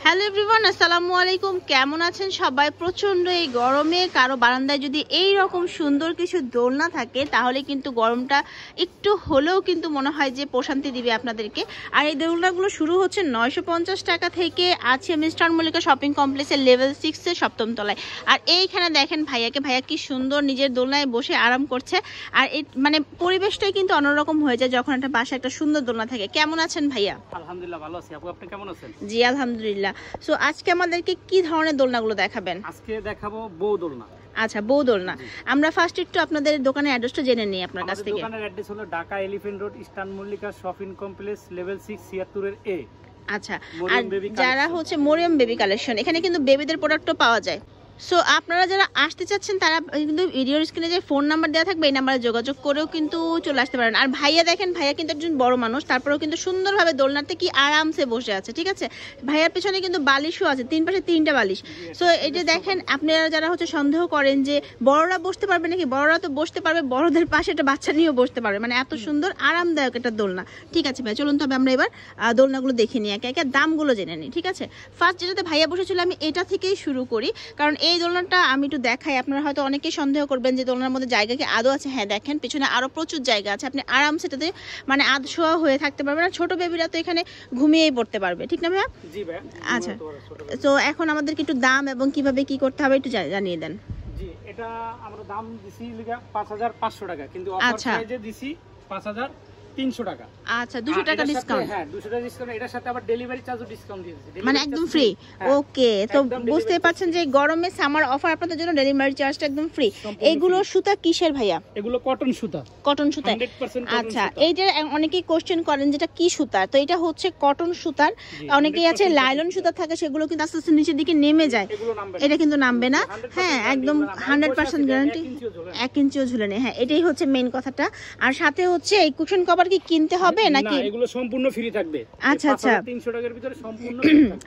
Hello everyone, আসসালামু আলাইকুম। কেমন আছেন সবাই? প্রচন্ড এই গরমে কারো বারান্দায় যদি এই রকম সুন্দর কিছু দোলনা থাকে তাহলে কিন্তু গরমটা একটু হলেও কিন্তু মনে হয় যে প্রশান্তি দিবে আপনাদেরকে। আর এই দোলনাগুলো শুরু হচ্ছে 950 টাকা থেকে, আছে মিস্টার মল্লিকা শপিং কমপ্লেক্সের লেভেল 6 এর 7ম তলায়। আর এইখানে দেখেন ভাইয়া কি সুন্দর নিজের দোলনায় বসে আরাম করছে। আর এই মানে পরিবেশটাই কিন্তু অন্যরকম হয়ে যায় যখন একটা বাসায় একটা সুন্দর দোলনা থাকে। কেমন আছেন ভাইয়া? আলহামদুলিল্লাহ ভালো আছি। আপু আপনি কেমন আছেন? জি আলহামদুলিল্লাহ। সো আজকে আমাদেরকে কি ধরনের দোলনাগুলো দেখাবেন? আজকে দেখাবো বউ দোলনা। আচ্ছা, বউ দোলনা। আমরা ফার্স্ট একটু আপনাদের দোকানের অ্যাড্রেসটা জেনে নিই আপনার কাছ থেকে। দোকানের অ্যাড্রেস হলো Dhaka elephant road, eastern Mallika shopping complex, level 6 76 এর এ। আচ্ছা, আর যারা হচ্ছে মরিয়ম বেবি কালেকশন, এখানে কিন্তু বেবিদের প্রোডাক্টও পাওয়া যায়। সো আপনারা যারা আসতে চাচ্ছেন তারা কিন্তু ভিডিওর স্ক্রিনে যে ফোন নাম্বার দেওয়া থাকবে এই নাম্বারে যোগাযোগ করেও কিন্তু চলে আসতে পারেন। আর ভাইয়া দেখেন, ভাইয়া কিন্তু একজন বড় মানুষ, তারপরেও কিন্তু সুন্দরভাবে দোলনাতে কি আরামসে বসে আছে। ঠিক আছে, ভাইয়ার পেছনে কিন্তু বালিশও আছে, 3 পাশে 3টা বালিশ। সো এটা দেখেন, আপনারা যারা হচ্ছে সন্দেহ করেন যে বড়রা বসতে পারবে নাকি, বড়রা তো বসতে পারবে, বড়দের পাশে একটা বাচ্চা নিয়েও বসতে পারবে, মানে এত সুন্দর আরামদায়ক একটা দোলনা। ঠিক আছে ভাই, চলুন তবে আমরা এবার দোলনাগুলো দেখে নিই, একে একে দামগুলো জেনে নিই। ঠিক আছে, ফার্স্ট যেটাতে ভাইয়া বসেছিল আমি এটা থেকেই শুরু করি, কারণ এই দোলনাটা আমি একটু দেখাই। আপনারা হয়তো অনেকেই সন্দেহ করবেন যে দোলনার মধ্যে জায়গা কি আদৌ আছে। হ্যাঁ দেখেন, পিছনে আরো প্রচুর জায়গা আছে, আপনি আরামসে এটাতে মানে আধশোয়া হয়ে থাকতে পারবেন। আর ছোট বেবিরা তো এখানে ঘুমিয়েই পড়তে পারবে, ঠিক না ভাইয়া? জি ভাই। আচ্ছা, তো এখন আমাদেরকে একটু দাম এবং কিভাবে কি করতে হবে একটু জানিয়ে দেন। জি, এটা আমরা দাম দিছি লিগা 5500 টাকা, কিন্তু অফার প্রাইজে দিছি 5300 টাকা। আচ্ছা, 200 টাকা ডিসকাউন্ট। হ্যাঁ 200 টাকা ডিসকাউন্ট, এটার সাথে আবার ডেলিভারি চার্জও ডিসকাউন্ট দিয়েছি, মানে একদম ফ্রি। ওকে, তো বুঝতেই পারছেন যে গরমে সামার অফার আপনাদের জন্য ডেলিভারি চার্জটা একদম ফ্রি। এইগুলো সুতা কিসের ভাইয়া? এগুলো কটন সুতা। কটন সুতা। আচ্ছা, এই যে অনেকেই কোশ্চেন করেন যেটা কি সুতার, তো এটা হচ্ছে কটন সুতার। অনেকেই আছে লাইলন সুতা থাকে, সেগুলো কিন্তু আস্তে আস্তে নিচের দিকে নেমে যায়, এটা কিন্তু নামবে না। হ্যাঁ একদম 100% গ্যারান্টি, 1 ইঞ্চিও ঝুলে নেই। হ্যাঁ এটাই হচ্ছে মেইন কথাটা। আর সাথে হচ্ছে এই কুশন কভার কি কিনতে হবে নাকি? না, এগুলো সম্পূর্ণ ফ্রি থাকবে। আচ্ছা আচ্ছা, 300 টাকার ভিতরে সম্পূর্ণ।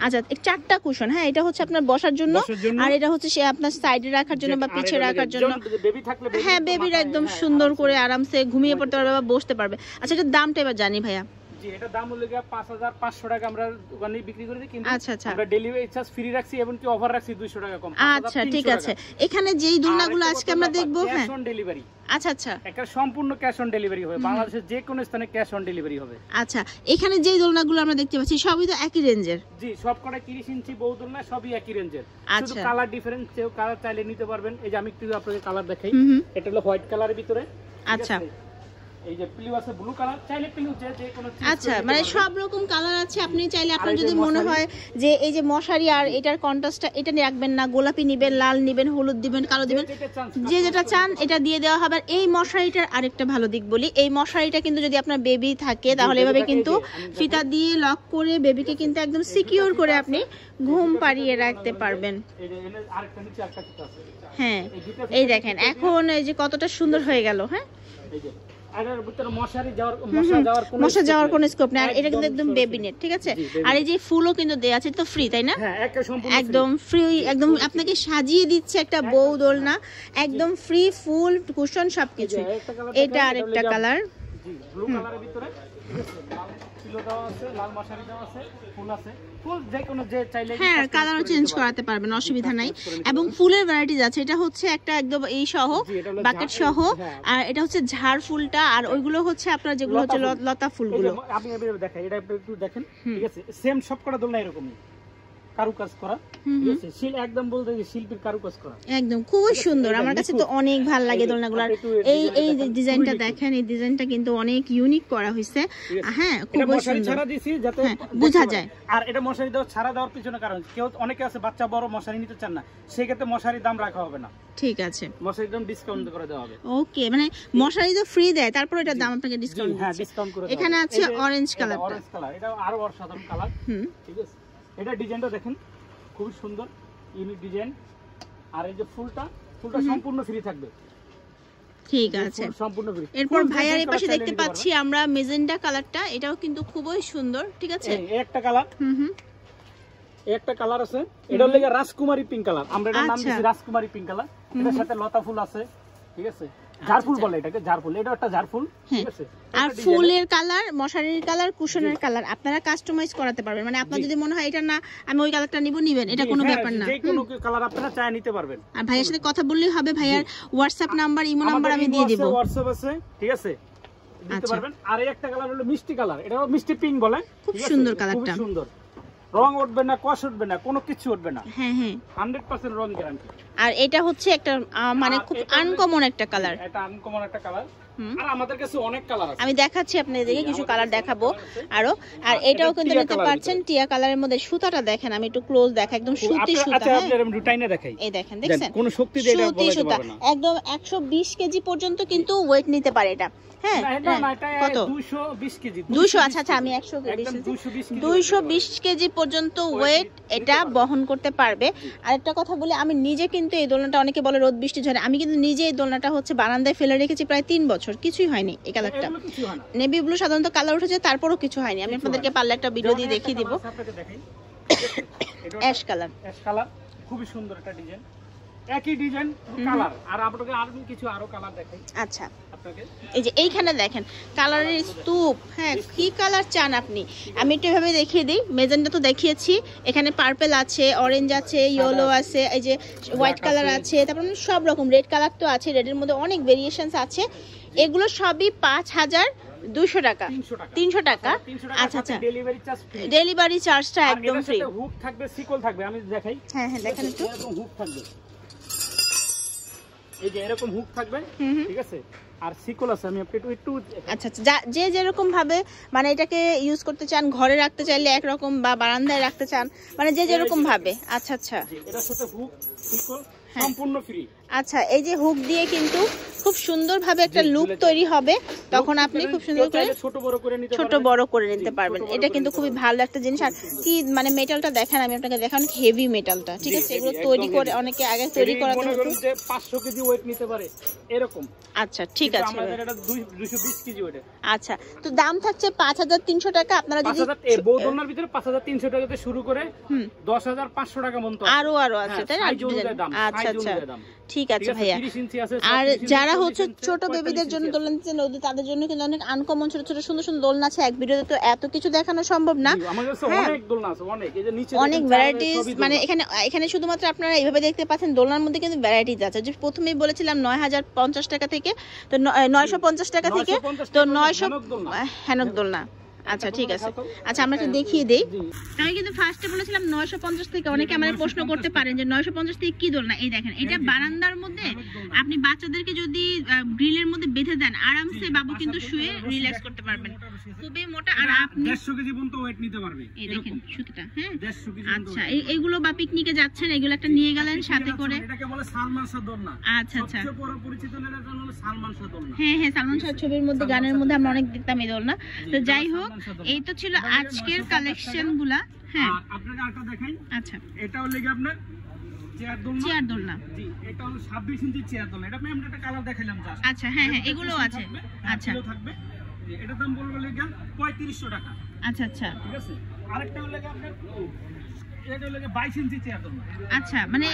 আচ্ছা, 4টা কুশন। হ্যাঁ এটা হচ্ছে আপনার বসার জন্য, আর এটা হচ্ছে সে আপনার সাইডে রাখার জন্য বা পিছে রাখার জন্য। বেবি থাকলে হ্যাঁ বেবিরা একদম সুন্দর করে আরামসে ঘুমিয়ে পড়তে পারবে বা বসতে পারবে। আচ্ছা, এটার দামটা এবার জানি ভাইয়া। জি, এটা দাম হলো 5500 টাকা আমরা দোকানে বিক্রি করে দিই, কিন্তু আচ্ছা আচ্ছা, আমরা ডেলিভারি চার্জ ফ্রি রাখছি এবং কি অফার রাখছি 200 টাকা কম। আচ্ছা ঠিক আছে, এখানে যেই দোলনাগুলো আজকে আমরা দেখবো, হ্যাঁ ক্যাশ অন ডেলিভারি। আচ্ছা আচ্ছা, একটা সম্পূর্ণ ক্যাশ অন ডেলিভারি হবে, বাংলাদেশের যে কোনো স্থানে ক্যাশ অন ডেলিভারি হবে। আচ্ছা, এখানে যেই দোলনাগুলো আমরা দেখতে পাচ্ছি সবই তো একই রেঞ্জের? জি, সবকটা 30 ইঞ্চি বউ দোলনা, সবই একই রেঞ্জের। শুধু আচ্ছা, কালার ডিফারেন্স, কেউ কালার চাইলে নিতে পারবেন। এই যে আমি একটু আপনাদের কালার দেখাই, এটা হলো হোয়াইট কালারের ভিতরে। আচ্ছা, এই যে ব্লু আছে, ব্লু কালার চাইলে ব্লু যে কোনো। আচ্ছা, মানে সব রকম কালার আছে, আপনি চাইলে আপনার যদি মনে হয় যে এই যে মশারি আর এটার কন্ট্রাস্টটা এটা রাখবেন না, গোলাপি নিবেন, লাল নিবেন, হলুদ দিবেন, কালো দিবেন, যে যেটা চান এটা দিয়ে দেওয়া হবে। আর এই মশারিটার আরেকটা ভালো দিক বলি, এই মশারিটা কিন্তু যদি আপনার বেবি থাকে তাহলে এভাবে কিন্তু ফিতা দিয়ে লক করে বেবিকে কিন্তু একদম সিকিউর করে আপনি ঘুম পাড়িয়ে রাখতে পারবেন। হ্যাঁ এই দেখেন এখন এই যে কতটা সুন্দর হয়ে গেল। হ্যাঁ মশা যাওয়ার কোনো স্কোপ নেই, আর এটা কিন্তু একদম বেবি নেট। ঠিক আছে, আর এই যে ফুলও কিন্তু দেয়া আছে, তো ফ্রি তাই না? একদম ফ্রি, একদম আপনাকে সাজিয়ে দিচ্ছে একটা বউ দোলনা, একদম ফ্রি, ফুল কুশন সবকিছু। এটা আরেকটা কালার, ব্লু কালারের ভিতরে পিলো দেওয়া আছে, লাল মশারি দেওয়া আছে, ফুল আছে, ফুল যে কোনো যে চাইলে হ্যাঁ কালারও চেঞ্জ করাতে পারবেন, অসুবিধা নাই। এবং ফুলের ভ্যারাইটিজ আছে, এটা হচ্ছে একটা একদম এই সহ বাকেট সহ, আর এটা হচ্ছে ঝাড় ফুলটা, আর ওইগুলো হচ্ছে আপনার যেগুলো হচ্ছে লতা ফুলগুলো। আপনি দেখাই, এটা একটু দেখেন। ঠিক আছে, সেম সবকটা দোলনা এরকমই কারুকাজ করা। ঠিক আছে, শিল একদম বলতে যে শিল্পীর কারুকাজ করা, একদম খুবই সুন্দর। আমার কাছে তো অনেক ভালো লাগে দোলনাগুলো। এই ডিজাইনটা দেখেন, এই ডিজাইনটা কিন্তু অনেক ইউনিক করা হয়েছে। হ্যাঁ খুবই সুন্দর, ছাড়া দিছি যাতে বোঝা যায়। আর এটা মশারি দেওয়া ছাড়া দেওয়ার পিছনে কারণ কেউ অনেকে আছে বাচ্চা বড় মশারি নিতে চান না, সেই ক্ষেত্রে মশারির দাম রাখা হবে না। ঠিক আছে, মশারির দাম ডিসকাউন্ট করে দেওয়া হবে। ওকে, মানে মশারি তো ফ্রি দেয়, তারপর এটার দাম আপনাকে ডিসকাউন্ট। হ্যাঁ ডিসকাউন্ট করে। এখানে আছে অরেঞ্জ কালার, অরেঞ্জ কালার, এটা আরো অসাধারণ কালার। ঠিক আছে, এটা ডিজাইনটা দেখেন খুব সুন্দর, ইউনিক ডিজাইন। আর এই যে ফুলটা সম্পূর্ণ ফ্রি থাকবে। ঠিক আছে, সম্পূর্ণ ফ্রি। এরপর ভাইয়ার এই পাশে দেখতে পাচ্ছি আমরা মেজেন্টা কালারটা, এটাও কিন্তু খুবই সুন্দর। ঠিক আছে, এই একটা কালার, একটা কালার আছে, এটা হলো রাজকুমারী পিঙ্ক কালার, আমরা এটার নাম দিয়েছি রাজকুমারী পিঙ্ক কালার। এটার সাথে লতা ফুল আছে। ঠিক আছে, জারফুল বলে এটাকে, জারফুল, এটা একটা জারফুল, ঠিক আছে। আর ফুলের কালার, মশারির কালার, কুশনের কালার আপনারা কাস্টমাইজ করাতে পারবেন, মানে আপনার যদি মনে হয় এটা না আমি ওই কালারটা নিব, নিবেন, এটা কোনো ব্যাপার না, যে কোনো কালার আপনারা চাই নিতে পারবেন। আর ভাইয়ের সাথে কথা বললেই হবে, ভাইয়ার হোয়াটসঅ্যাপ নাম্বার, ইমো নাম্বার আমি দিয়ে দিব, হোয়াটসঅ্যাপ আছে, ঠিক আছে, দিতে পারবেন। আর এই একটা কালার হলো মিষ্টি কালার, এটা মিষ্টি পিঙ্ক বলে, খুব সুন্দর কালারটা, খুব সুন্দর, রং উঠবে না, কষ উঠবে না, কোনো কিছু উঠবে না, হ্যাঁ হ্যাঁ 100% রং গ্যারান্টি। আর এটা হচ্ছে একটা মানে খুব আনকমন একটা কালার, এটা আনকমন একটা কালার। আর আমাদের কাছে অনেক কালার আছে, আমি দেখাচ্ছি আপনাদেরকে কিছু কালার দেখাবো আরো। আর এটাও কিন্তু নিতে পারছেন টিয়া কালারের মধ্যে, সুতাটা দেখেন, আমি একটু ক্লোজ দেখা, একদম সুতি সুতা, আচ্ছা আপনি এরকম রুটাইনে দেখাই, এই দেখেন, দেখছেন কোন শক্তি দিয়ে এটা বলাতে পারবে না, একদম 120 কেজি পর্যন্ত কিন্তু ওয়েট নিতে পারে এটা, হ্যাঁ কত 220 কেজি, 200, আচ্ছা আচ্ছা আমি 220 কেজি পর্যন্ত ওয়েট এটা বহন করতে পারবে। আরেকটা কথা বলি, আমি নিজে কিন্তু এই দোলনাটা, অনেকে বলে রোদ বৃষ্টি ঝড়ে, আমি কিন্তু নিজে এই দোলনাটা হচ্ছে বারান্দায় ফেলে রেখেছি প্রায় 3 বছর, কিছুই হয়নি এই কালারটা, নেভি ব্লু সাধারণত কালার উঠেছে, তারপরও কিছু হয়নি। আমি আপনাদেরকে পারলে একটা ভিডিও দিয়ে দেখিয়ে দিব, অ্যাশ কালার, অ্যাশ কালার, খুবই সুন্দর একটা ডিজাইন, একই ডিজাইন কালার। আর আপনাকে আর কিছু আরো কালার দেখাই, আচ্ছা এই যে এইখানে দেখেন কালারের স্তূপ, হ্যাঁ কি কালার চান আপনি, আমি একটু এভাবে দেখিয়ে দিই, মেজেন্টা তো দেখিয়েছি, এখানে পার্পল আছে, অরেঞ্জ আছে, ইয়েলো আছে, এই যে হোয়াইট কালার আছে, তারপর সব রকম, রেড কালার তো আছে, রেডের মধ্যে অনেক ভেরিয়েশনস আছে, এগুলো সবই 5200 টাকা, 300 টাকা, আচ্ছা আচ্ছা ডেলিভারি চার্জটা একদম ফ্রি, হুক থাকবে, সিকল থাকবে, আমি দেখাই, হ্যাঁ হ্যাঁ দেখেন একটু, হুক থাকবে, এই যে এরকম হুক থাকবে, ঠিক আছে, আর সিকল আছে, আমি একটু আচ্ছা আচ্ছা যে যেরকম ভাবে মানে এটাকে ইউজ করতে চান, ঘরে রাখতে চাইলে একরকম, বা বারান্দায় রাখতে চান, মানে যে যেরকম ভাবে, আচ্ছা আচ্ছা এটার সাথে হুক সিকল সম্পূর্ণ ফ্রি, আচ্ছা এই যে হুক দিয়ে কিন্তু খুব সুন্দর ভাবে একটা লুক তৈরি হবে, তখন আপনি খুব সুন্দর করে ছোট বড় করে নিতে পারবেন, এটা কিন্তু খুবই ভালো একটা জিনিস। আর কি মানে মেটালটা দেখেন, আমি আপনাকে দেখান, হেভি মেটালটা, ঠিক আছে, এগুলো তৈরি করে অনেকে আগে তৈরি করাতে হতো, 500 কেজি ওয়েট নিতে পারে এরকম, আচ্ছা ঠিক আছে, আমাদের এটা 220 কেজি ওয়েট, আচ্ছা তো দাম থাকছে 5300 টাকা, আপনারা যদি এই বৌদনার ভিতরে 5300 টাকা থেকে শুরু করে 10500 টাকা পর্যন্ত আরো আছে, তাই না, আচ্ছা আচ্ছা ঠিক আছে ভাইয়া। আর যারা হচ্ছে ছোট বেবিদের জন্য দোলনা দিতে, তাদের জন্য কিন্তু অনেক আনকমন ছোট ছোট সুন্দর সুন্দর দোলনা আছে, এক ভিডিওতে তো এত কিছু দেখানো সম্ভব না, অনেক দোলনা আছে, অনেক ভ্যারাইটিস, মানে এখানে শুধুমাত্র আপনারা এইভাবে দেখতে পাচ্ছেন, দোলনার মধ্যে কিন্তু ভ্যারাইটিস আছে, যে প্রথমেই বলেছিলাম 9050 টাকা থেকে, তো 950 টাকা থেকে, তো 900 হ্যানক দোলনা, আচ্ছা ঠিক আছে, আচ্ছা আমরা একটু দেখিয়ে দেই, আমি কিন্তু ফার্স্টে বলেছিলাম 950 থেকে, অনেকে আমাদের প্রশ্ন করতে পারেন যে 950 থেকে কি দোলনা, এই দেখেন এটা বারান্দার মধ্যে আপনি বাচ্চাদেরকে যদি গ্রিলের মধ্যে বেঁধে দেন, আরামসে বাবু কিন্তু শুয়ে রিল্যাক্স করতে পারবেন, খুবই মোটা, আর আপনি 150 কেজি পর্যন্ত ওয়েট নিতে পারবে, এই দেখেন সুতিটা, হ্যাঁ 150 কেজি, আচ্ছা এইগুলো বা পিকনিকে যাচ্ছেন, এগুলো একটা নিয়ে গেলেন সাথে করে, এটাকে বলে সালমান শাহ দোলনা, আচ্ছা আচ্ছা সবচেয়ে বড় পরিচিত এটা হলো সালমান শাহ দোলনা, হ্যাঁ হ্যাঁ সালমান শাহ ছবির মধ্যে, গানের মধ্যে আমরা অনেক দেখতাম এই দোলনা। তো যাই হোক এই তো ছিল আজকের কালেকশন গুলা, হ্যাঁ আপনাকে আরেকটা দেখাই, আচ্ছা এটাও লেগে আপনার চেয়ার দোলনা, জি এটা হলো 26 ইঞ্চি চেয়ার দোলনা, এটা আমি একটা কালার দেখাইলাম জাস্ট, আচ্ছা হ্যাঁ হ্যাঁ এগুলো আছে, আচ্ছা থাকবে, এটার দাম বলবো লেগে 3500 টাকা, আচ্ছা আচ্ছা ঠিক আছে। আরেকটা হলো আপনার এটা হলো 22 ইঞ্চি চেয়ার দোলনা, আচ্ছা মানে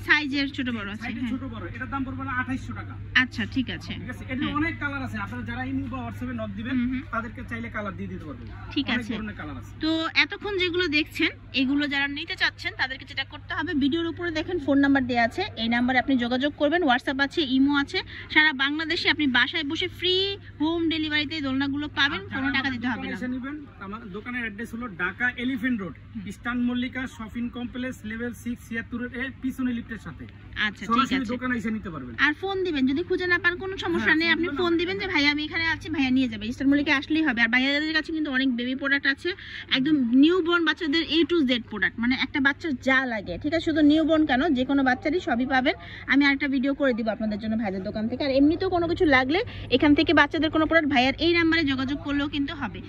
সাইজের ছোট বড় আছে, হ্যাঁ ছোট বড়, এটার দাম পড়বে 2800 টাকা, আচ্ছা ঠিক আছে, ঠিক আছে। এর অনেক কালার আছে, আপনারা যারা ইমো বা হোয়াটসঅ্যাপে নক দিবেন তাদেরকে চাইলে কালার দিয়ে দিতে পারবেন, ঠিক আছে। তো এতক্ষণ যেগুলো দেখছেন এগুলো যারা নিতে চাচ্ছেন তাদেরকে যেটা করতে হবে, ভিডিওর উপরে দেখেন ফোন নাম্বার দেওয়া আছে, এই নাম্বারে আপনি যোগাযোগ করবেন, হোয়াটসঅ্যাপ আছে, ইমো আছে, সারা বাংলাদেশে আপনি বাসায় বসে ফ্রি হোম ডেলিভারিতে দোলনাগুলো পাবেন, কোনো টাকা দিতে হবে না। আমার দোকানের অ্যাড্রেস হলো Dhaka elephant road, eastern Mallika shopping complex, level 6 76 এর পিছনে লিফটের সাথে, আচ্ছা ঠিক আছে, দোকানে এসে নিতে পারবেন। আর ফোন দিবেন, যদি খুঁজে না পান কোনো সমস্যা নেই, আপনি ফোন দিবেন যে ভাই আমি এখানে আছি, ভাইয়া নিয়ে যাবে, ইস্টার্ন মল্লিকা আসলেই হবে। আর ভাইয়াদের কাছে কিন্তু অনেক বেবি প্রোডাক্ট আছে, একদম নিউবর্ন বাচ্চাদের A to Z প্রোডাক্ট, মানে একটা বাচ্চার যা লাগে, ঠিক আছে, শুধু নিউবর্ন কেন, যে কোনো বাচ্চারই সবই পাবেন। আমি আরেকটা ভিডিও করে দিব আপনাদের জন্য ভাইয়াদের দোকান থেকে। আর এমনিতেও কোনো কিছু লাগলে এখান থেকে বাচ্চাদের কোনো প্রোডাক্ট ভাইয়ার এই নাম্বারে যোগাযোগ করলেও কিন্তু হবে।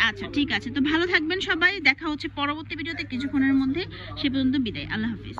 আচ্ছা ঠিক আছে, তো ভালো থাকবেন সবাই, দেখা হচ্ছে পরবর্তী ভিডিওতে কিছুক্ষণের মধ্যে, সে পর্যন্ত বিদায়, আল্লাহ হাফিজ।